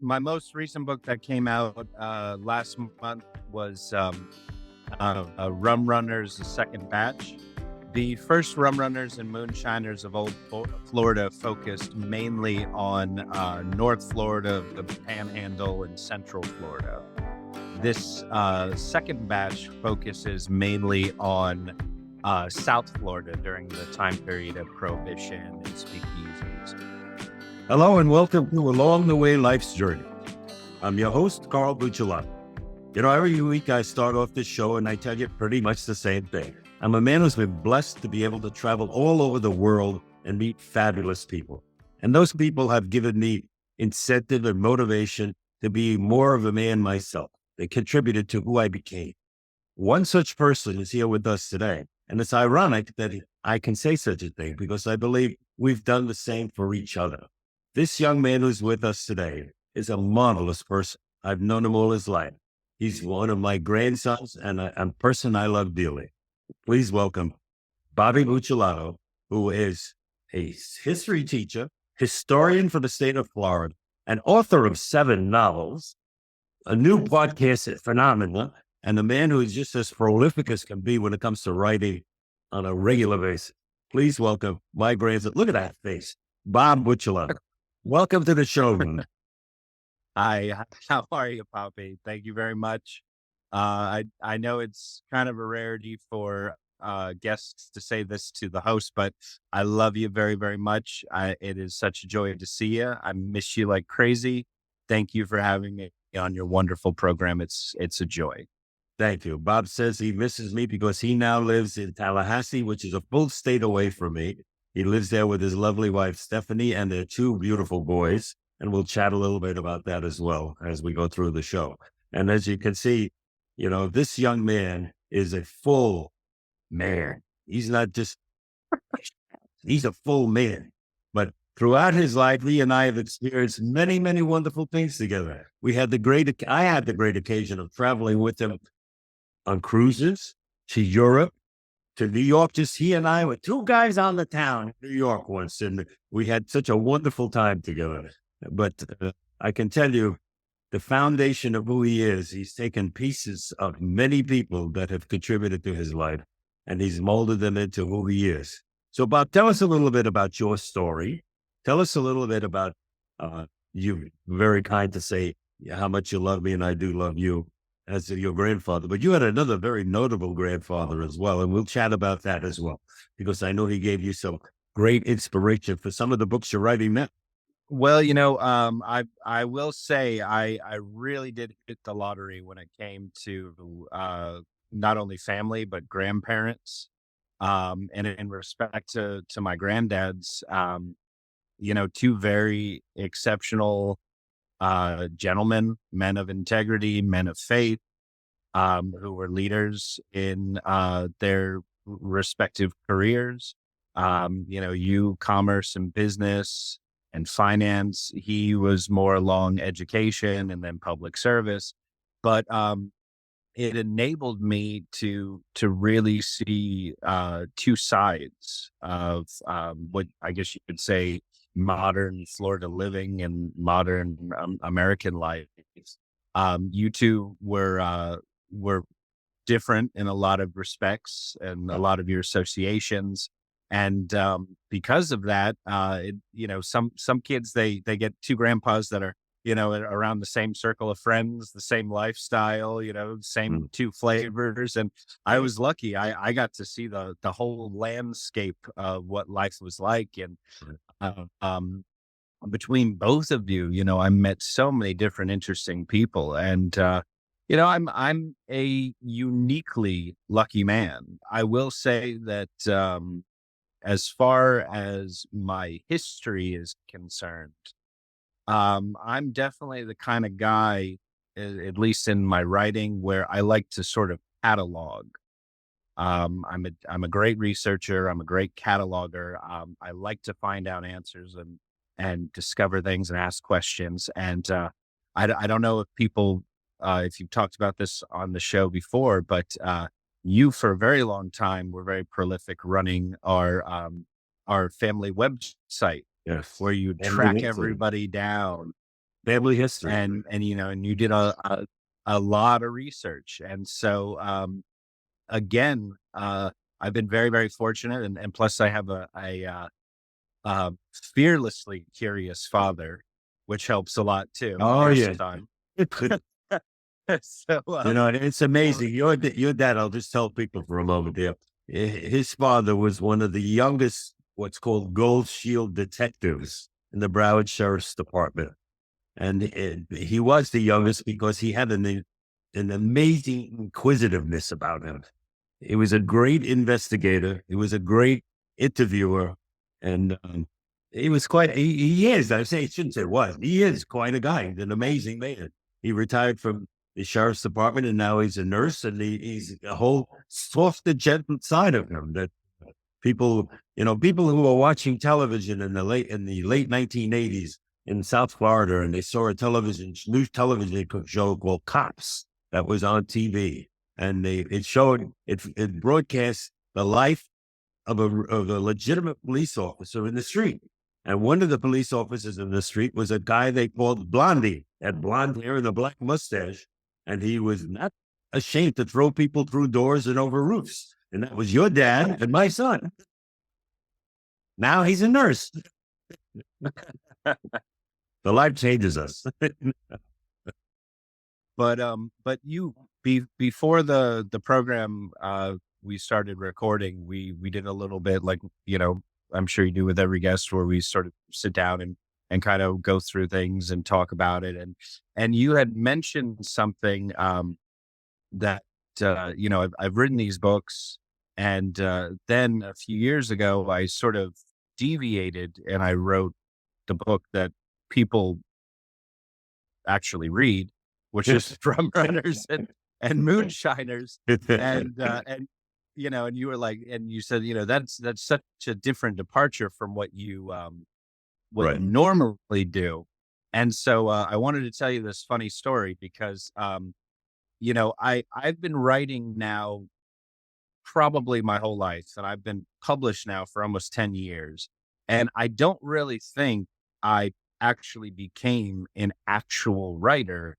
my most recent book that came out last month was Rum Runners, the second batch. The first Rum Runners and Moonshiners of Old Florida focused mainly on North Florida, the Panhandle, and Central Florida. This second batch focuses mainly on South Florida during the time period of Prohibition and speakeasies. Hello and welcome to Along the Way Life's Journey. I'm your host, Carl Buccellato. Every week I start off this show and I tell you pretty much the same thing. I'm a man who's been blessed to be able to travel all over the world and meet fabulous people. And those people have given me incentive and motivation to be more of a man myself. They contributed to who I became. One such person is here with us today. And it's ironic that I can say such a thing because I believe we've done the same for each other. This young man who's with us today is a marvelous person. I've known him all his life. He's one of my grandsons and a person I love dearly. Please welcome Bobby Buccellato, who is a history teacher, historian for the state of Florida, and author of 7 novels, a new podcast phenomenon, and a man who is just as prolific as can be when it comes to writing on a regular basis. Please welcome my grandson. Look at that face. Bob Buccellato. Welcome to the show. Hi, how are you, Poppy? Thank you very much. I know it's kind of a rarity for guests to say this to the host, but I love you very, very much. It is such a joy to see you. I miss you like crazy. Thank you for having me on your wonderful program. It's a joy. Thank you. Bob says he misses me because he now lives in Tallahassee, which is a full state away from me. He lives there with his lovely wife, Stephanie, and their 2 beautiful boys. And we'll chat a little bit about that as well as we go through the show. And as you can see, this young man is a full man. He's not just, he's a full man. But throughout his life, he and I have experienced many, many wonderful things together. I had the great occasion of traveling with him on cruises to Europe, to New York. Just he and I were 2 guys on the town in New York once, and we had such a wonderful time together. But I can tell you, the foundation of who he is, he's taken pieces of many people that have contributed to his life, and he's molded them into who he is. So, Bob, tell us a little bit about your story. Tell us a little bit about, you very kind to say how much you love me, and I do love you as your grandfather. But you had another very notable grandfather as well, and we'll chat about that as well, because I know he gave you some great inspiration for some of the books you're writing now. Well, I will say I really did hit the lottery when it came to not only family but grandparents. And in respect to my granddads, 2 very exceptional gentlemen, men of integrity, men of faith, who were leaders in their respective careers. Commerce and business and finance. He was more along education and then public service, but it enabled me to really see 2 sides of what I guess you could say modern Florida living and modern American life. You 2 were different in a lot of respects and a lot of your associations. And because of that, some kids, they get 2 grandpas that are, around the same circle of friends, the same lifestyle, same 2 flavors. And I was lucky. I got to see the whole landscape of what life was like. And between both of you, I met so many different interesting people. And I'm a uniquely lucky man. I will say that as far as my history is concerned, I'm definitely the kind of guy, at least in my writing, where I like to sort of catalog. I'm a great researcher. I'm a great cataloger. I like to find out answers and discover things and ask questions. And I don't know if you've talked about this on the show before, but you for a very long time were very prolific running our family website. Yes. Where you track everybody down family history. and you did a lot of research. And so, again, I've been very, very fortunate. And plus I have a fearlessly curious father, which helps a lot too. Oh, There's yeah. son. You So, know, it's amazing. Your dad, I'll just tell people for a moment there. His father was one of the youngest, what's called Gold Shield detectives in the Broward Sheriff's Department. And he was the youngest because he had an amazing inquisitiveness about him. He was a great investigator. He was a great interviewer. And he was he is, I shouldn't say was, he is quite a guy. He's an amazing man. He retired from the sheriff's department and now he's a nurse, and he's a whole soft and gentle side of him that people, people who were watching television in the late 1980s in South Florida, and they saw a new television show called Cops that was on TV. And it broadcast the life of a legitimate police officer in the street. And one of the police officers in the street was a guy they called Blondie, had blonde hair and a black mustache. And he was not ashamed to throw people through doors and over roofs. And that was your dad and my son. Now he's a nurse. The life changes us. But before the program, we started recording, we did a little bit, like, I'm sure you do with every guest, where we sort of sit down and kind of go through things and talk about it. And you had mentioned something, that, I've written these books, and then a few years ago, I sort of deviated and I wrote the book that people actually read, which is Drum Runners and Moonshiners. And you were like, and you said, that's such a different departure from what you Right. normally do. And so I wanted to tell you this funny story because I've been writing now probably my whole life, and I've been published now for almost 10 years. And I don't really think I actually became an actual writer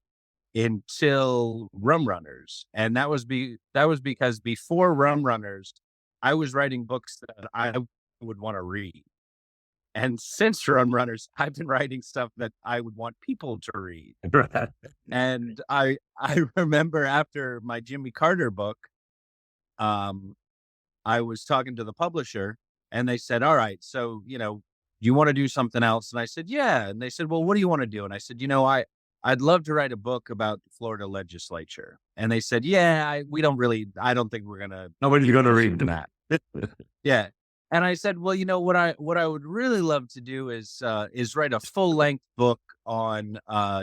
until Rum Runners. And that was because before Rum Runners, I was writing books that I would want to read. And since Rum Runners, I've been writing stuff that I would want people to read. And I remember after my Jimmy Carter book, I was talking to the publisher, and they said, all right, so, do you want to do something else? And I said, yeah. And they said, well, what do you want to do? And I said, I'd love to write a book about the Florida legislature. And they said, yeah, I don't think we're going to. Nobody's going to read that. Yeah. And I said, well, what I would really love to do is write a full length book on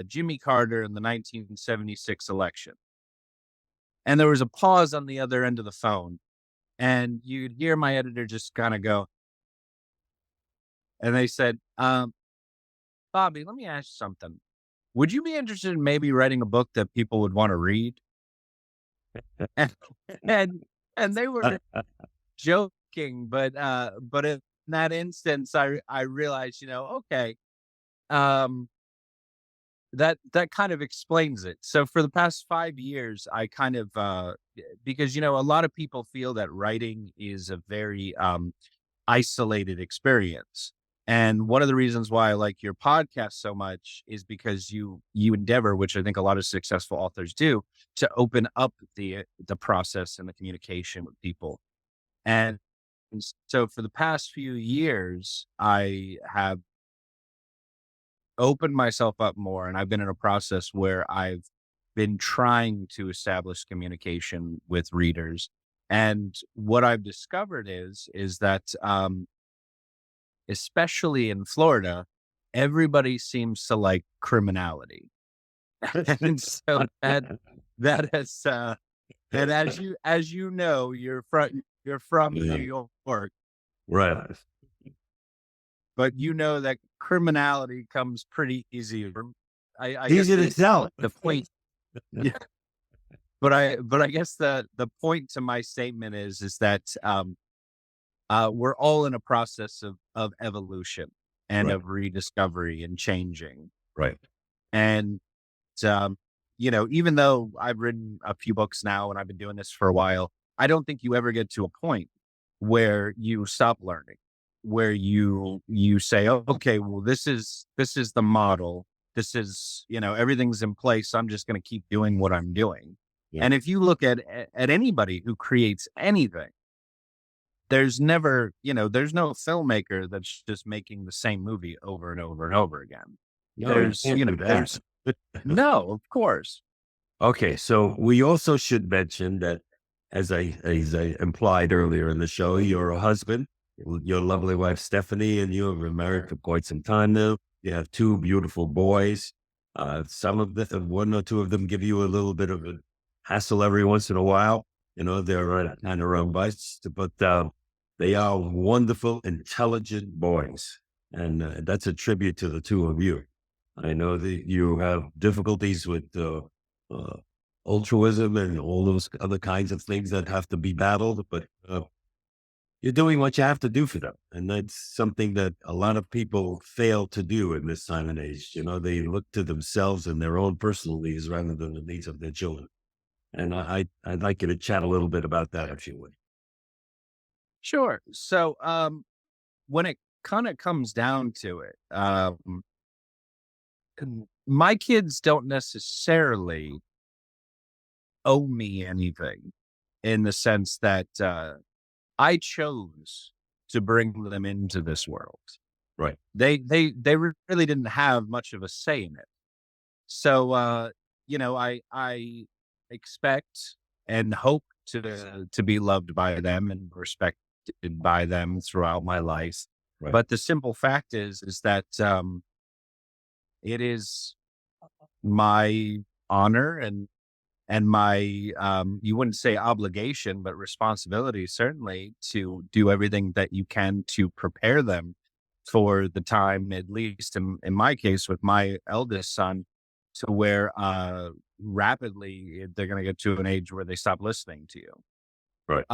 Jimmy Carter in the 1976 election. And there was a pause on the other end of the phone, and you'd hear my editor just kind of go, and they said, Bobby, let me ask you something. Would you be interested in maybe writing a book that people would want to read? and they were joking, but in that instance, I realized, okay, that kind of explains it. So for the past 5 years, I kind of, because, a lot of people feel that writing is a very isolated experience. And one of the reasons why I like your podcast so much is because you endeavor, which I think a lot of successful authors do, to open up the process and the communication with people. And so for the past few years, I have opened myself up more, and I've been in a process where I've been trying to establish communication with readers. And what I've discovered is that, especially in Florida, everybody seems to like criminality. And so that has, and as you know, you're from New York. Right. But that criminality comes pretty easy. I Easy guess to sell. the point. Yeah. But I guess the point to my statement is that we're all in a process of evolution and Right. of rediscovery and changing. Right. And, um, even though I've written a few books now and I've been doing this for a while, I don't think you ever get to a point where you stop learning, where you say, oh, okay, well, this is the model. This is, everything's in place. I'm just going to keep doing what I'm doing. Yeah. And if you look at anybody who creates anything, there's never, there's no filmmaker that's just making the same movie over and over and over again. No, you can't do that. There's no, of course. Okay, so we also should mention that, as I implied earlier in the show, you're a husband. Your lovely wife Stephanie and you have been married for quite some time now. You have two beautiful boys. Some of them, one or two of them, give you a little bit of a hassle every once in a while. They're kind of robust, but they are wonderful, intelligent boys, and that's a tribute to the two of you. I know that you have difficulties with altruism and all those other kinds of things that have to be battled, but you're doing what you have to do for them. And that's something that a lot of people fail to do in this time and age. They look to themselves and their own personal needs rather than the needs of their children. And I'd like you to chat a little bit about that, if you would. Sure. So, when it kind of comes down to it, my kids don't necessarily owe me anything in the sense that I chose to bring them into this world. Right. They really didn't have much of a say in it. So, I expect and hope to be loved by them and respected by them throughout my life. Right. But the simple fact is that it is my honor and my you wouldn't say obligation, but responsibility certainly to do everything that you can to prepare them for the time, at least in my case with my eldest son, to where rapidly they're going to get to an age where they stop listening to you. Right.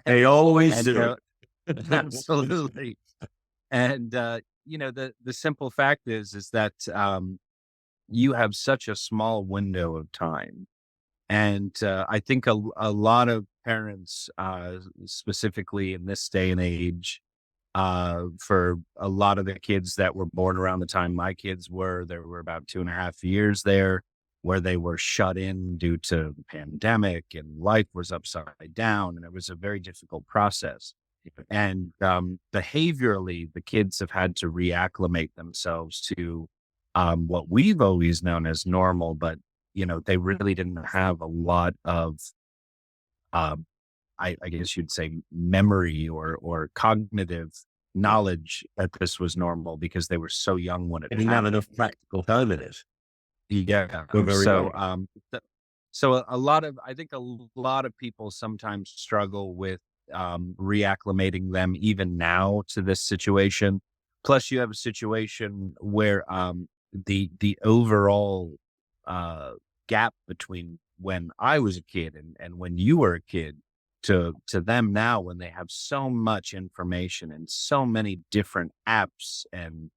They always do. Absolutely. And the simple fact is that you have such a small window of time. And I think a lot of parents, specifically in this day and age, for a lot of the kids that were born around the time my kids were, there were about 2.5 years there where they were shut in due to the pandemic and life was upside down. And it was a very difficult process. And behaviorally, the kids have had to reacclimate themselves to what we've always known as normal, but they really didn't have a lot of, I guess you'd say, memory or cognitive knowledge that this was normal because they were so young when it They didn't have happened. enough practical time in it. Yeah. We're very So, young. so I think a lot of people sometimes struggle with reacclimating them even now to this situation. Plus, you have a situation where the overall gap between when I was a kid and when you were a kid to them now, when they have so much information and so many different apps and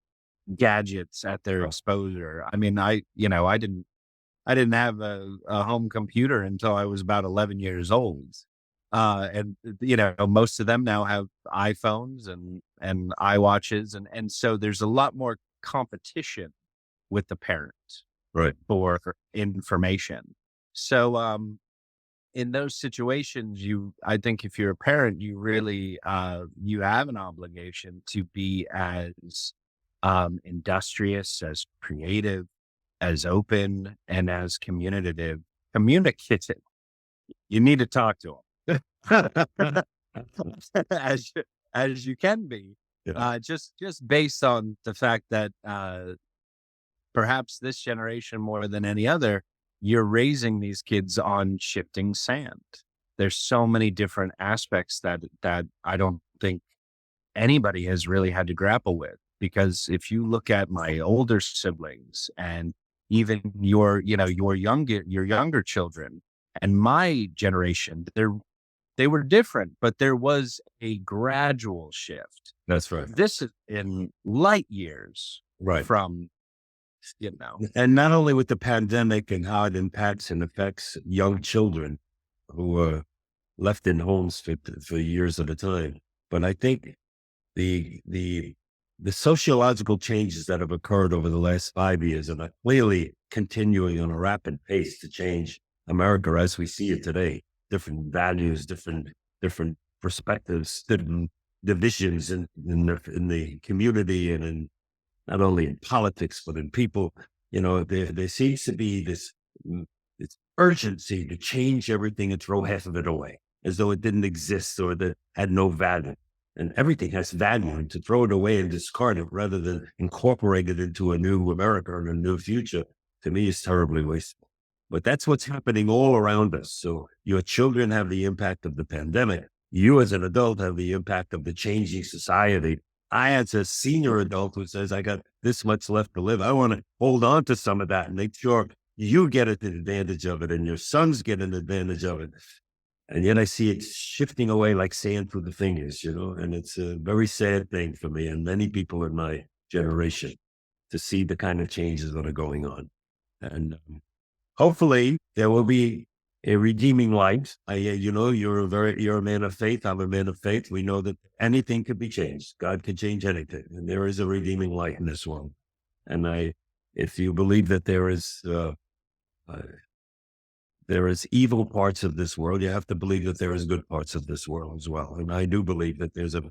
gadgets at their exposure. I mean, I didn't have a home computer until I was about 11 years old. And most of them now have iPhones and iWatches. And so there's a lot more competition with the parents Right. for information. So, in those situations, I think if you're a parent, you really, you have an obligation to be as, industrious, as creative, as open, and as communicative. You need to talk to them as as you can be, Yeah. just based on the fact that perhaps this generation more than any other, you're raising these kids on shifting sand. There's so many different aspects that I don't think anybody has really had to grapple with. Because if you look at my older siblings and even your younger children and my generation, they were different, but there was a gradual shift. That's right. This is in light years Right. from And not only with the pandemic and how it impacts and affects young children who are left in homes for years at a time, but I think the the sociological changes that have occurred over the last 5 years and are clearly continuing on a rapid pace to change America as we see it today. Different values, different perspectives, different divisions in the community and in not only in politics but in people. There seems to be this urgency to change everything and throw half of it away, as though it didn't exist or that had no value. And everything has value, and to throw it away and discard it rather than incorporate it into a new America and a new future, to me, is terribly wasteful. But that's what's happening all around us. So your children have the impact of the pandemic. You as an adult have the impact of the changing society. I, as a senior adult who says, I got this much left to live, I want to hold on to some of that and make sure you get an advantage of it and your sons get an advantage of it. And yet I see it shifting away like sand through the fingers, and it's a very sad thing for me and many people in my generation to see the kind of changes that are going on. And hopefully there will be a redeeming light. You're a man of faith. I'm a man of faith. We know that anything could be changed. God can change anything. And there is a redeeming light in this world. And if you believe that there is evil parts of this world, you have to believe that there is good parts of this world as well. And I do believe that there's a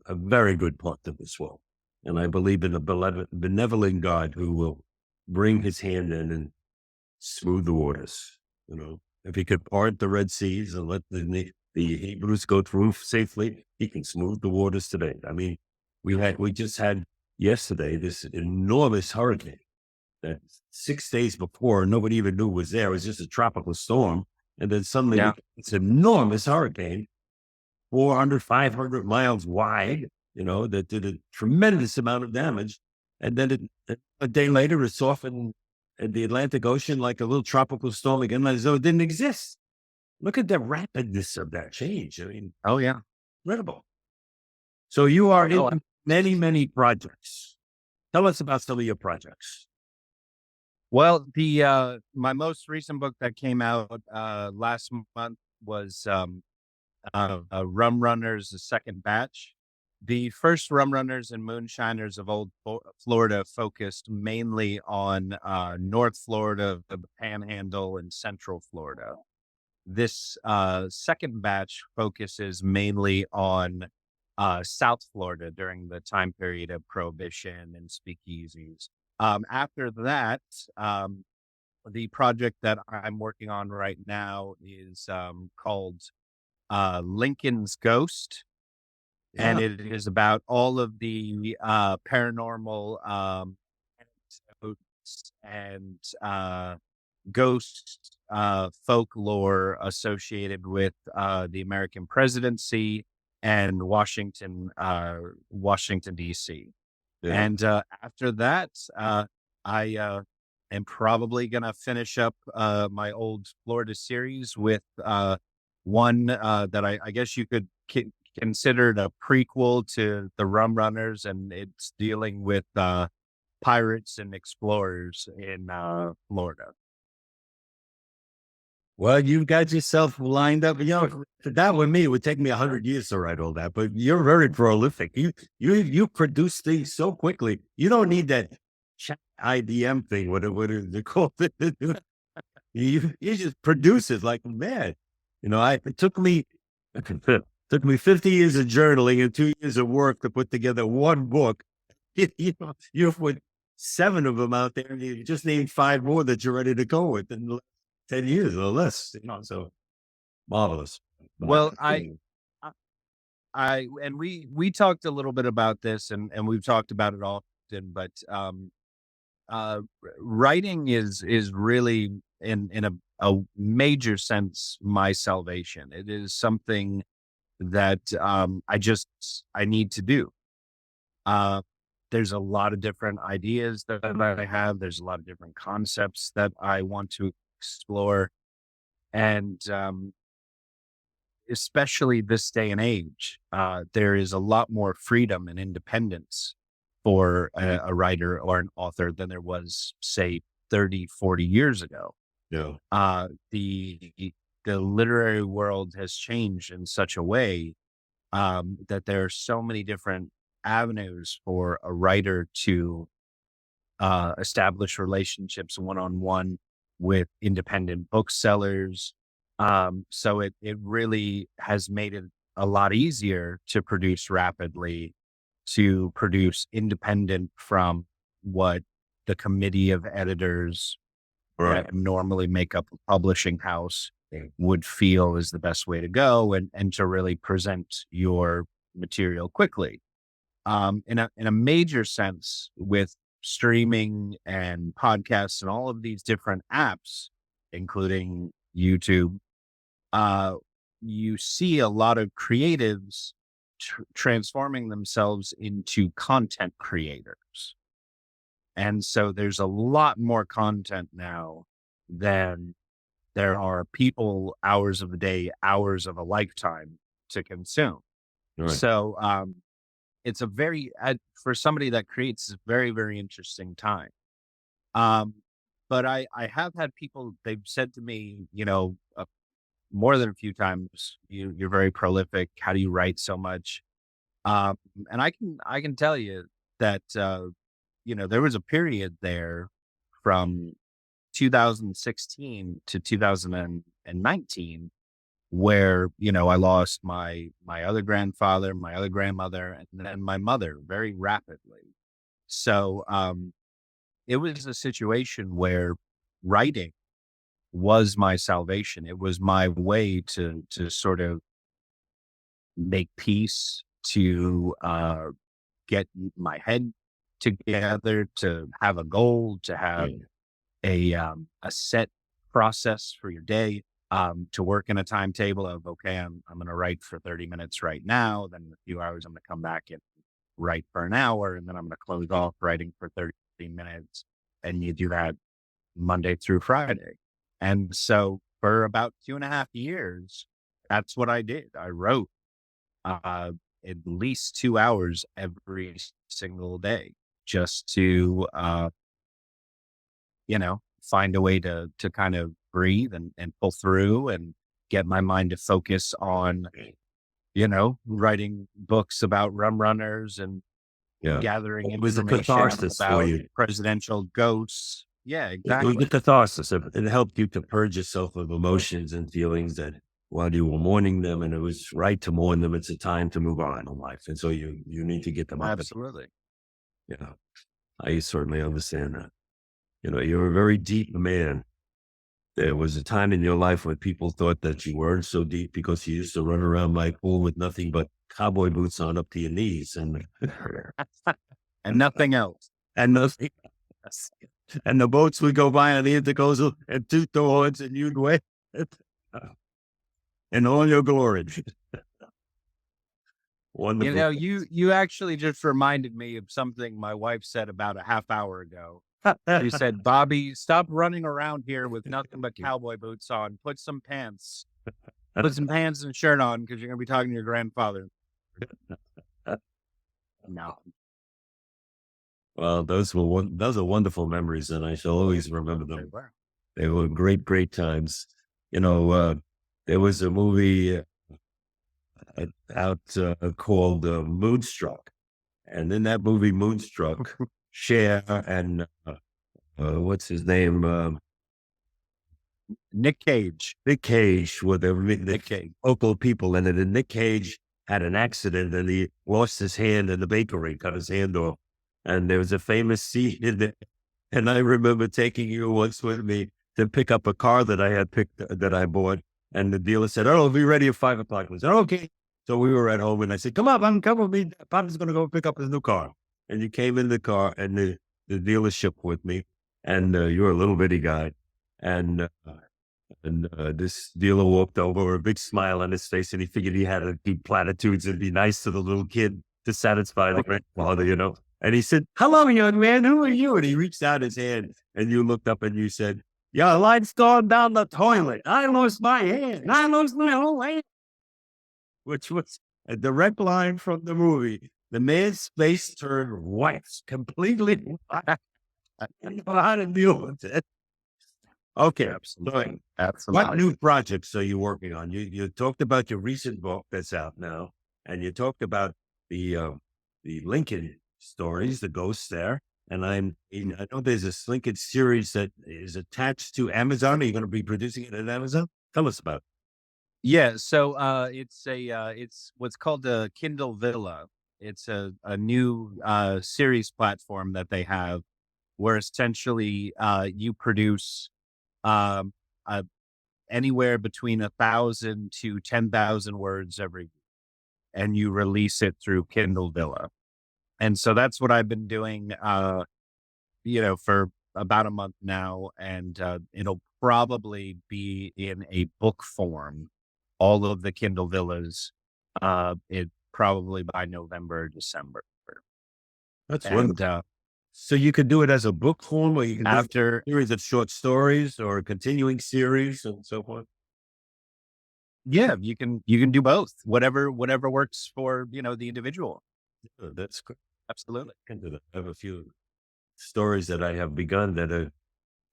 very good part of this world. And I believe in a benevolent God who will bring his hand in and smooth the waters. If he could part the Red Seas and let the Hebrews go through safely, he can smooth the waters today. I mean, we just had yesterday this enormous hurricane that 6 days before nobody even knew was there. It was just a tropical storm. And then suddenly it's an enormous hurricane, 400, 500 miles wide, that did a tremendous amount of damage. And then a day later, it's off in the Atlantic Ocean like a little tropical storm again, as though it didn't exist. Look at the rapidness of that change. I mean, incredible. So you are in many, many projects. Tell us about some of your projects. Well, my most recent book that came out last month was Rum Runners, the second batch. The first Rum Runners and Moonshiners of Old Florida focused mainly on North Florida, the Panhandle, and Central Florida. This second batch focuses mainly on South Florida during the time period of Prohibition and speakeasies. After that, the project that I'm working on right now is called Lincoln's Ghost. Yeah. And it is about all of the paranormal and ghost folklore associated with the American presidency and Washington, D.C. Yeah. And after that, I am probably going to finish up my old Florida series with one that I guess you could considered a prequel to the Rum Runners, and it's dealing with pirates and explorers in Florida. Well, you've got yourself lined up. That with me, it would take me 100 years to write all that, but you're very prolific. You produce things so quickly. You don't need that chat IBM thing. What is it called? You just produce it like mad. It took me 50 years of journaling and 2 years of work to put together one book. You put 7 of them out there, and you just named 5 more that you're ready to go with in 10 years or less. So marvelous. Well, we talked a little bit about this, and we've talked about it often, but writing is really in a major sense my salvation. It is something that I need to do. There's a lot of different ideas that I have. There's a lot of different concepts that I want to explore. And especially this day and age, there is a lot more freedom and independence for a writer or an author than there was, say, 30, 40 years ago. Yeah. The literary world has changed in such a way that there are so many different avenues for a writer to establish relationships one-on-one with independent booksellers. So it really has made it a lot easier to produce rapidly, to produce independent from what the committee of editors Right. that normally make up a publishing house would feel is the best way to go, and to really present your material quickly. In a major sense, with streaming and podcasts and all of these different apps, including YouTube, uh, you see a lot of creatives transforming themselves into content creators. And so there's a lot more content now than there are people, hours of the day, hours of a lifetime to consume. Right. So it's a very, for somebody that creates, a very, very interesting time. But I have had people, they've said to me, more than a few times, you're very prolific. How do you write so much? And I can tell you that, there was a period there from 2016 to 2019 where, I lost my other grandfather, my other grandmother, and then my mother very rapidly. So, it was a situation where writing was my salvation. It was my way to sort of make peace, to get my head together, to have a goal, to have a set process for your day, to work in a timetable of, okay, I'm going to write for 30 minutes right now. Then in a few hours, I'm going to come back and write for an hour. And then I'm going to close off writing for 30 minutes. And you do that Monday through Friday. And so for about 2.5 years, that's what I did. I wrote at least 2 hours every single day just to, find a way to kind of breathe and pull through and get my mind to focus on, writing books about rum runners and gathering It was a information catharsis for about you. presidential ghosts. Yeah, It was exactly. a catharsis. It helped you to purge yourself of emotions and feelings that while you were mourning them, and it was right to mourn them, it's a time to move on in life. And so you need to get them up. Absolutely. Yeah, I certainly understand that. You're a very deep man. There was a time in your life when people thought that you weren't so deep because you used to run around my pool with nothing but cowboy boots on up to your knees and And nothing else. and nothing else. And the boats would go by on the intercoastal and toot the horns and you'd wave in all your glory. Wonderful. You actually just reminded me of something my wife said about a half hour ago. She said, "Bobby, stop running around here with nothing but cowboy boots on. Put some pants and shirt on because you're going to be talking to your grandfather." No. Well, those are wonderful memories, and I shall always remember them. They were great, great times. There was a movie out called Moonstruck, and in that movie, Moonstruck, Cher and what's his name? Nick Cage. Nick Cage were the Nick Cage. local people in it, and Nick Cage had an accident and he lost his hand in the bakery, cut his hand off. And there was a famous scene in there. And I remember taking you once with me to pick up a car that I bought. And the dealer said, "Oh, we'll be ready at 5:00." I said, "Okay." So we were at home and I said, "Come on, come with me. Papa's going to go pick up his new car." And you came in the car and the dealership with me. And you're a little bitty guy. And this dealer walked over with a big smile on his face, and he figured he had to be platitudes and be nice to the little kid to satisfy the grandfather, And he said, "Hello, young man, who are you?" And he reached out his hand, and you looked up and you said, "Your light's gone down the toilet. I lost my hand. I lost my whole hand," which was a direct line from the movie. The man's face turned white, completely white. I don't know how to deal with it. Okay. Absolutely. So what new projects are you working on? You talked about your recent book that's out now, and you talked about the Lincoln stories, the ghosts there. And I know there's this Lincoln series that is attached to Amazon. Are you going to be producing it at Amazon? Tell us about it. Yeah, so it's what's called a Kindle Villa. It's a new series platform that they have where essentially you produce um uh, anywhere between 1,000 to 10,000 words every week, and you release it through Kindle Villa. And so that's what I've been doing for about a month now, and it'll probably be in a book form, all of the Kindle Villas, it probably by November, December. That's And wonderful. So you could do it as a book form, or you can do after, a series of short stories or a continuing series and so forth. yeah, you can do both, whatever works for, the individual. That's great. Absolutely. I have a few stories that I have begun that are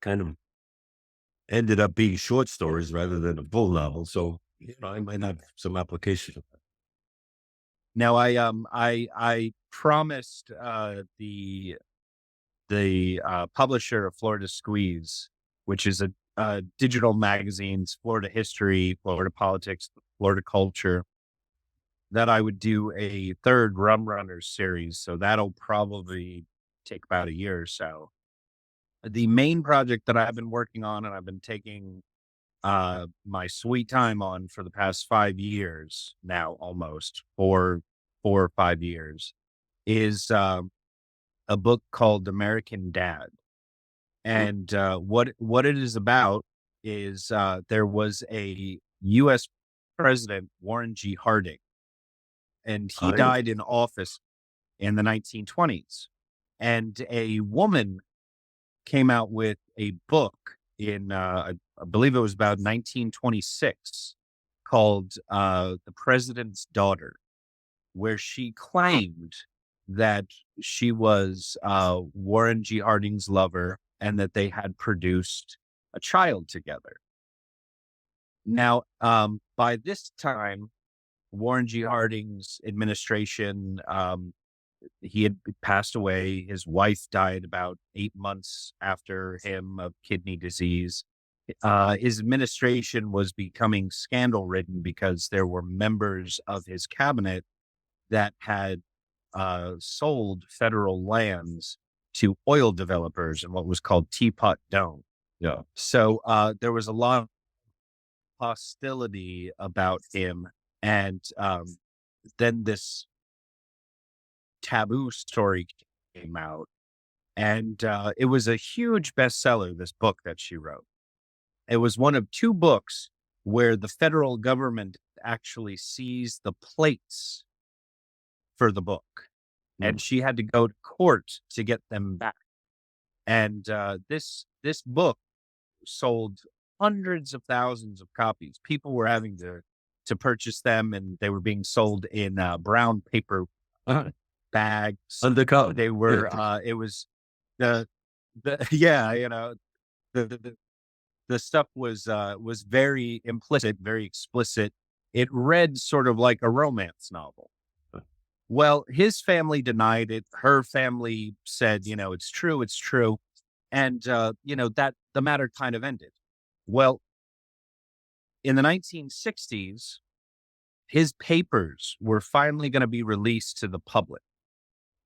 kind of ended up being short stories rather than a full novel. So, I might have some application. Now I promised the publisher of Florida Squeeze, which is a digital magazines, Florida history, Florida politics, Florida culture, that I would do a third Rum Runners series. So that'll probably take about a year or so. The main project that I've been working on and I've been taking my sweet time on for the past 5 years now, almost 4 or 5 years, is a book called American Dad. And what it is about is there was a U.S. President, Warren G. Harding, and he I died in office in the 1920s. And a woman came out with a book in, I believe it was about 1926, called The President's Daughter, where she claimed that she was Warren G. Harding's lover and that they had produced a child together. Now, by this time, Warren G. Harding's administration, he had passed away. His wife died about 8 months after him of kidney disease. His administration was becoming scandal ridden because there were members of his cabinet that had sold federal lands to oil developers in what was called Teapot Dome. Yeah. So there was a lot of hostility about him. And then this taboo story came out. And it was a huge bestseller, this book that she wrote. It was one of two books where the federal government actually seized the plates for the book. And she had to go to court to get them back. And this book sold hundreds of thousands of copies. People were having to purchase them, and they were being sold in brown paper bags. Undercover. They were. It was the yeah. The stuff was very implicit, very explicit. It read sort of like a romance novel. Well, his family denied it. Her family said, it's true, it's true. And, that the matter kind of ended. Well, in the 1960s, his papers were finally going to be released to the public.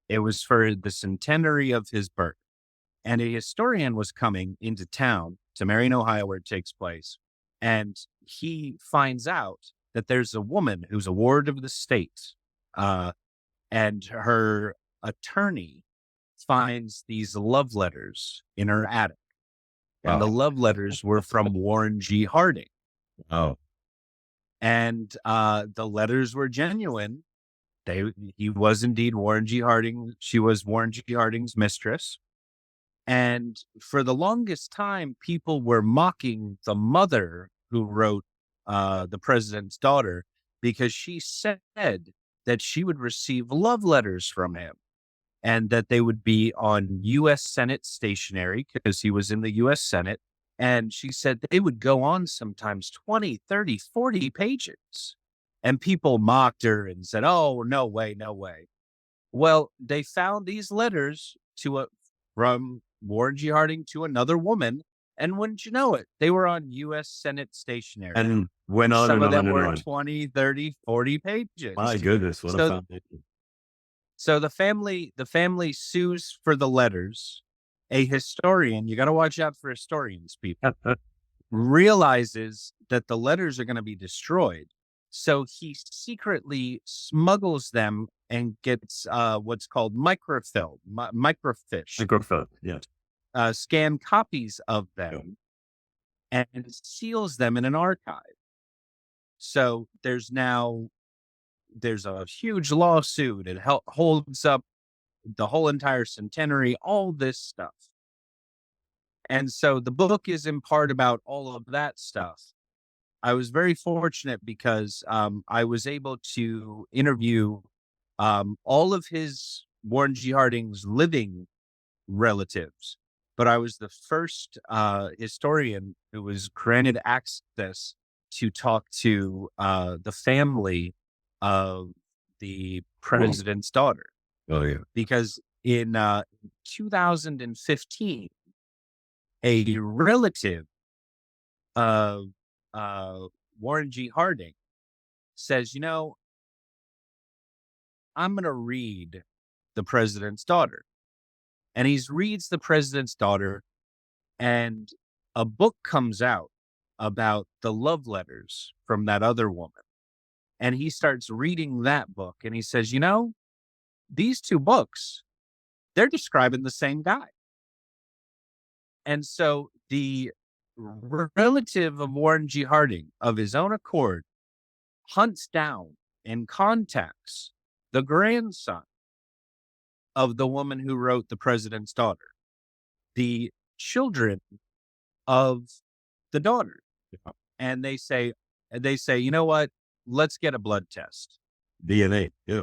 It was for the centenary of his birth. And a historian was coming into town to Marion, Ohio, where it takes place. And he finds out that there's a woman who's a ward of the state. And her attorney finds these love letters in her attic. And the love letters were from Warren G. Harding. Oh. And the letters were genuine. He was indeed Warren G. Harding. She was Warren G. Harding's mistress. And for the longest time, people were mocking the mother who wrote The President's Daughter, because she said that she would receive love letters from him, and that they would be on U.S. Senate stationery because he was in the U.S. Senate. And she said they would go on sometimes 20, 30, 40 pages. And people mocked her and said, oh, no way, no way. Well, they found these letters from Warren G. Harding to another woman. And wouldn't you know it, they were on U.S. Senate stationery. And went on Some and of them on and were on. 20, 30, 40 pages. My goodness, what a foundation. So the family sues for the letters. A historian, you got to watch out for historians, people, realizes that the letters are going to be destroyed. So he secretly smuggles them and gets what's called microfiche, yes. scanned copies of them, and seals them in an archive. So there's a huge lawsuit. It holds up the whole entire centenary, all this stuff. And so the book is in part about all of that stuff. I was very fortunate because I was able to interview all of his Warren G. Harding's living relatives, but I was the first historian who was granted access to talk to the family of the president's daughter. Oh, yeah. Because in 2015, a relative of Warren G. Harding says, I'm going to read the president's daughter. And he reads the president's daughter, and a book comes out about the love letters from that other woman. And he starts reading that book, and he says, these two books, they're describing the same guy. And so the relative of Warren G. Harding, of his own accord, hunts down and contacts the grandson of the woman who wrote the president's daughter, the children of the daughter. Yeah. And they say, you know what? Let's get a blood test. DNA. Yeah.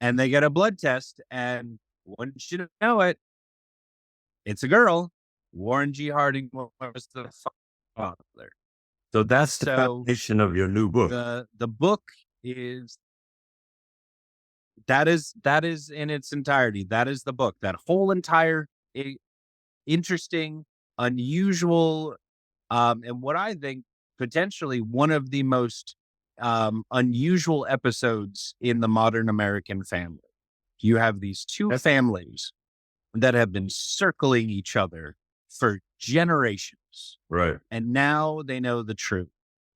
And they get a blood test, and wouldn't you know it, it's a girl. Warren G. Harding was the father. So that's the foundation of your new book. The book is that is in its entirety. That is the book. That whole entire interesting, unusual, and what I think potentially one of the most unusual episodes in the modern American family. You have these two families that have been circling each other for generations. Right. And now they know the truth.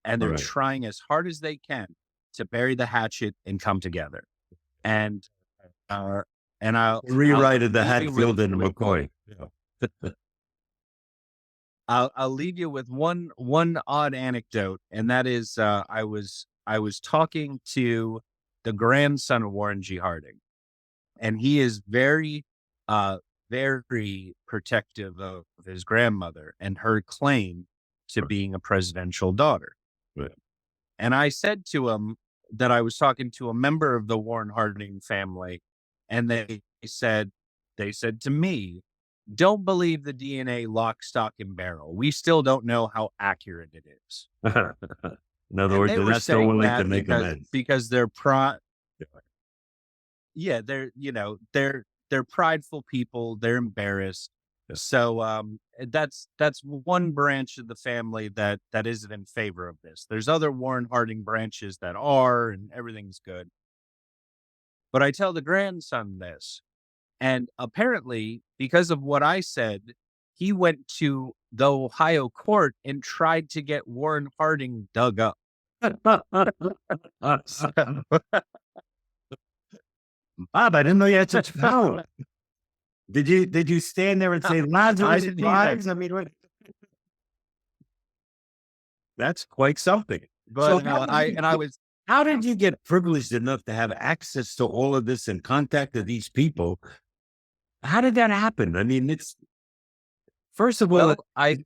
And they're trying as hard as they can to bury the hatchet and come together. And I'll rewrite the Hatfield and McCoy. Yeah. I'll leave you with one odd anecdote, and that is I was talking to the grandson of Warren G. Harding, and he is very protective of his grandmother and her claim to being a presidential daughter. Right. And I said to him that I was talking to a member of the Warren Harding family, and they said to me, don't believe the DNA lock, stock, and barrel. We still don't know how accurate it is. In other words, they're not still willing to make amends. Because they're they're prideful people. They're embarrassed. Yeah. So that's one branch of the family that isn't in favor of this. There's other Warren Harding branches that are, and everything's good. But I tell the grandson this, and apparently because of what I said, he went to the Ohio court and tried to get Warren Harding dug up. Bob, I didn't know you had such power. Did you stand there and say, Lazarus lives? I mean, what? That's quite something. But So how did you get privileged enough to have access to all of this and contact to these people? How did that happen? I mean, first of all,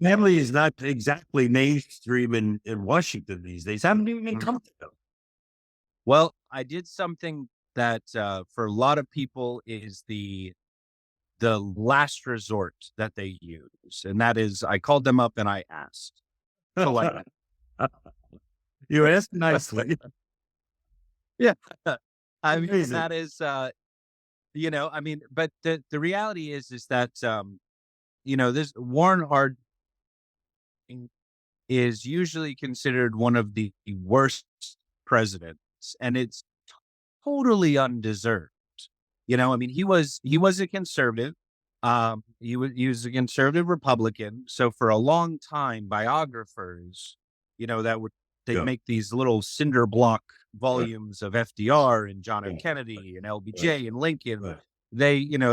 family is not exactly mainstream in Washington these days. I haven't even come to them. Well, I did something that for a lot of people is the last resort that they use, and that is I called them up and I asked politely. You asked nicely. Yeah. I mean, Amazing. that is, I mean, but the reality is that, this Warren Harding is usually considered one of the worst presidents, and it's totally undeserved. I mean, he was a conservative. He was a conservative Republican. So for a long time, biographers, that would they'd Yeah. make these little cinder block Right. volumes of FDR and John F. Yeah. Kennedy and Right. LBJ and Lincoln. Right.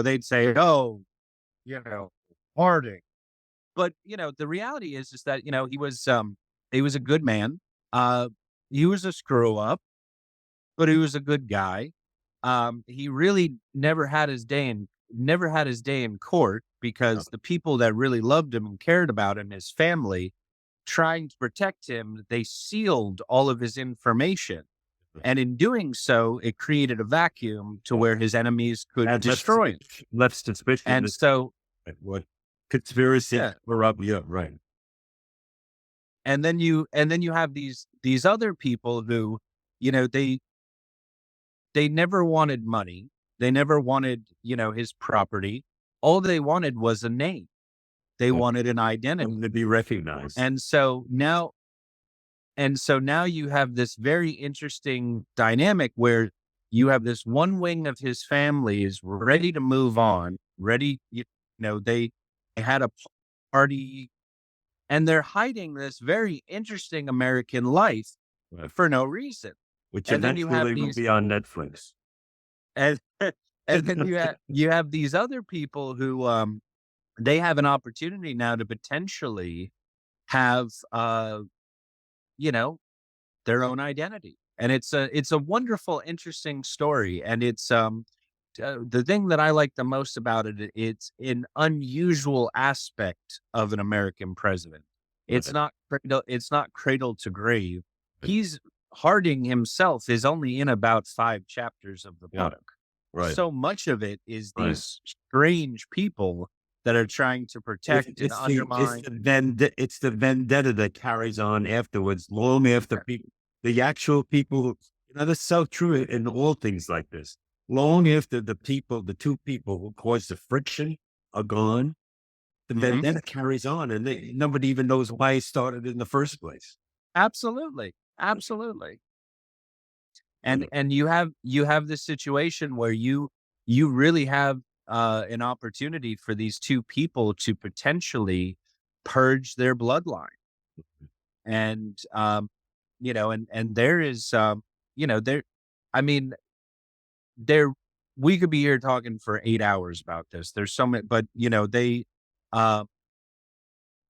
They'd say, "Oh, you know, Harding." But the reality is that he was a good man. Uh, he was a screw up, but he was a good guy. He really never had his day in court Yeah. because the people that really loved him and cared about him, his family, trying to protect him, they sealed all of his information. And in doing so, it created a vacuum to where his enemies could And destroy him. left suspicion And that so, what conspiracy yeah. were up. Yeah. Right. And then you have these other people who, you know, they never wanted money. They never wanted, his property. All they wanted was a name. They Yeah. wanted an identity. To be recognized. And so now you have this very interesting dynamic where you have this one wing of his family is ready to move on, they had a party and they're hiding this very interesting American life Right. for no reason. Which And then you have eventually will be on Netflix. and, and then you have these other people who they have an opportunity now to potentially have you know their own identity. And it's a wonderful, interesting story. And it's the thing that I like the most about it, it's an unusual aspect of an American president. It's Right. not cradle to grave. He's Harding himself is only in about 5 chapters of the Yeah. book. Right. So much of it is Right. these strange people that are trying to protect and undermine. It's the vendetta that carries on afterwards, long after the actual people. That's so true in all things like this. Long after the two people who caused the friction are gone, the Mhm. vendetta carries on, and nobody even knows why it started in the first place. Absolutely. Absolutely. And Yeah. and you have this situation where you really have an opportunity for these two people to potentially purge their bloodline. And and there is there I mean there we could be here talking for 8 hours about this. There's so many, but uh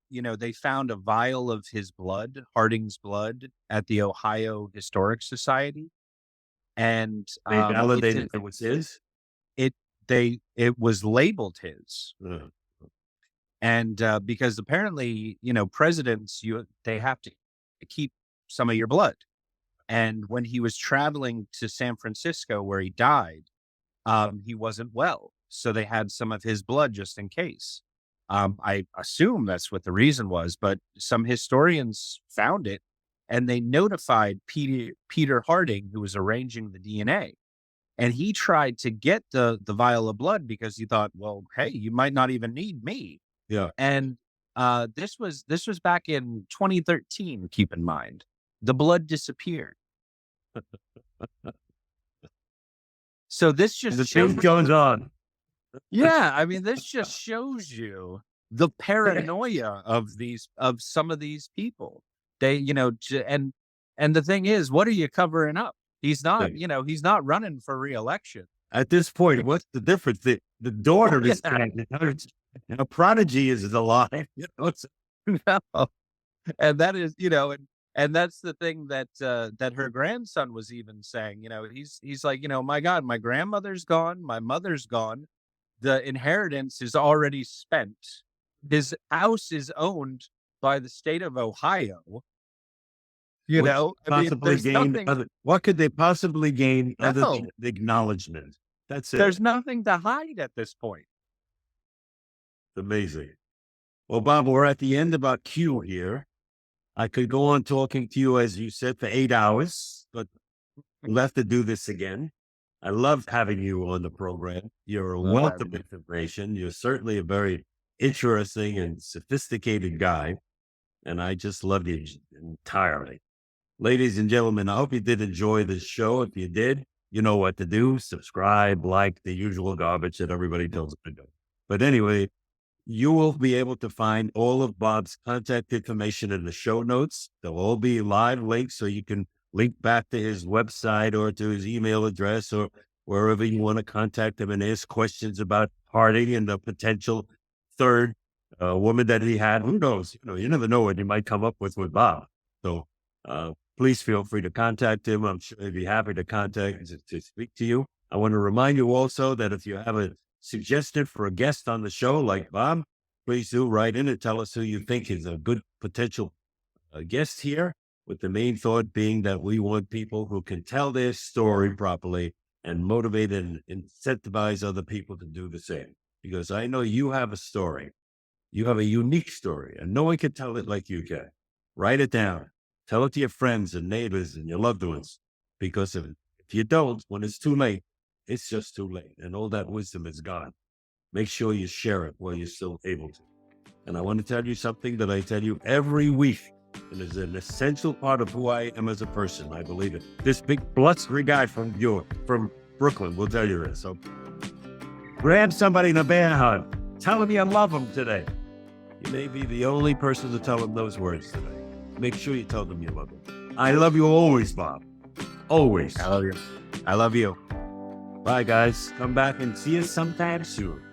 they found a vial of his blood, Harding's blood, at the Ohio Historic Society. And They validated it was his. it it was labeled his. Uh, And because apparently, presidents, they have to keep some of your blood. And when he was traveling to San Francisco where he died, he wasn't well. So they had some of his blood just in case. I assume that's what the reason was, but some historians found it and they notified Peter Harding, who was arranging the DNA. And he tried to get the vial of blood because he thought, well, hey, you might not even need me. yeah. And this was back in 2013. Keep in mind, the blood disappeared. So this And just the shows, thing goes on. yeah. I mean, this just shows you the paranoia of some of these people. They, and the thing is, what are you covering up? He's not running for reelection. At this point, what's the difference? The daughter is Yeah. pregnant. And a prodigy is alive. No. And that is, and that's the thing that her grandson was even saying. He's like, my God, my grandmother's gone, my mother's gone, the inheritance is already spent. His house is owned by the state of Ohio. You What know, I mean, possibly there's gain nothing. what could they possibly gain other No, than the acknowledgement? That's it. there's nothing to hide at this point. Amazing. Well, Bob, we're at the end of our queue here. I could go on talking to you, as you said, for 8 hours, but we'll have to do this again. I loved having you on the program. You're a Love wealth having of you. information. You're certainly a very interesting and sophisticated guy, and I just loved you entirely. Ladies and gentlemen, I hope you did enjoy this show. If you did, you know what to do. Subscribe, like the usual garbage that everybody tells us to do. But anyway, you will be able to find all of Bob's contact information in the show notes. They'll all be live links, so you can link back to his website or to his email address or wherever you want to contact him and ask questions about Harding and the potential third woman that he had. Who knows? You never know what you might come up with Bob. So please feel free to contact him. I'm sure he'd be happy to to speak to you. I want to remind you also that if you have a suggestion for a guest on the show like Bob, please do write in and tell us who you think is a good potential guest here, with the main thought being that we want people who can tell their story properly and motivate and incentivize other people to do the same. Because I know you have a story. You have a unique story, and no one can tell it like you can. Write it down. Tell it to your friends and neighbors and your loved ones. Because if you don't, when it's too late, it's just too late, and all that wisdom is gone. Make sure you share it while you're still able to. And I want to tell you something that I tell you every week. It is an essential part of who I am as a person. I believe it. This big blustery guy from Brooklyn will tell you this. So grab somebody in a bear hug. Tell them you love them today. You may be the only person to tell them those words today. Make sure you tell them you love them. I love you always, Bob. Always. I love you. I love you. Bye, guys. Come back and see us sometime soon.